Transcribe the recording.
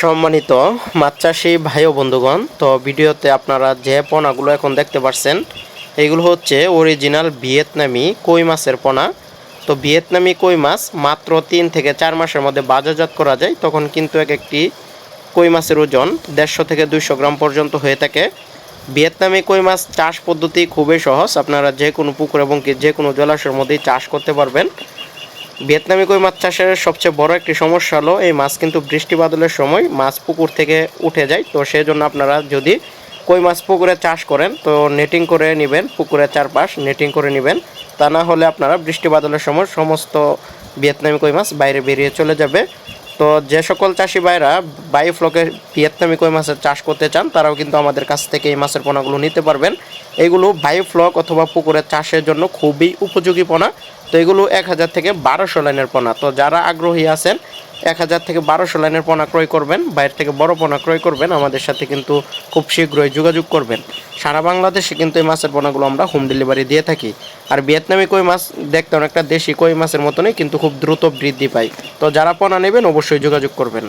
সম্মানিত মাছ চাষী ভাই ও বন্ধুগণ, তো ভিডিওতে আপনারা যে পোনাগুলো এখন দেখতে পাচ্ছেন এইগুলো হচ্ছে অরিজিনাল ভিয়েতনামি কই মাছের পোনা। তো ভিয়েতনামি কই মাছ মাত্র 3 থেকে 4 মাসের মধ্যে বাজারজাত করা যায়। তখন কিন্তু এক একটি কই মাছের ওজন 150 থেকে 200 গ্রাম পর্যন্ত হয়ে থাকে। ভিয়েতনামি কই মাছ চাষ পদ্ধতি খুবই সহজ, আপনারা যে কোনো পুকুর এবং যে কোনো জলাশয়ের মধ্যেই চাষ করতে পারবেন। ভিয়েতনামি কই মাছ চাষের সবচেয়ে বড় একটি সমস্যা হলো এই মাছ কিন্তু বৃষ্টি বাদলের সময় মাছ পুকুর থেকে উঠে যায়। তো সেই জন্য আপনারা যদি কই মাছ পুকুরে চাষ করেন তো নেটিং করে নেবেন, পুকুরের চারপাশ নেটিং করে নেবেন। তা না হলে আপনারা বৃষ্টি বাদলের সময় সমস্ত ভিয়েতনামি কই মাছ বাইরে বেরিয়ে চলে যাবে। তো যে সকল চাষি ভাইরা বায়োফ্লকের ভিয়েতনামি কই মাছের চাষ করতে চান তারাও কিন্তু আমাদের কাছ থেকে এই মাছের পোনাগুলো নিতে পারবেন। এগুলো বায়োফ্লক অথবা পুকুরের চাষের জন্য খুবই উপযোগী পোনা। তো এগুলো 1000 থেকে 1200 লাইনের পোনা। তো যারা আগ্রহী আছেন 1000 থেকে 1200 লাইনের পোনা ক্রয় করবেন, বাইরে থেকে বড় পোনা ক্রয় করবেন, আমাদের সাথে কিন্তু খুব শীঘ্রই যোগাযোগ করবেন। সারা বাংলাদেশে কিন্তু এই মাছের পোনাগুলো আমরা হোম ডেলিভারি দিয়ে থাকি। আর ভিয়েতনামি কই মাছ দেখতে অনেকটা দেশি কই মাছের মতনই, কিন্তু খুব দ্রুত বৃদ্ধি পায়। তো যারা পোনা নেবেন অবশ্যই যোগাযোগ করবেন।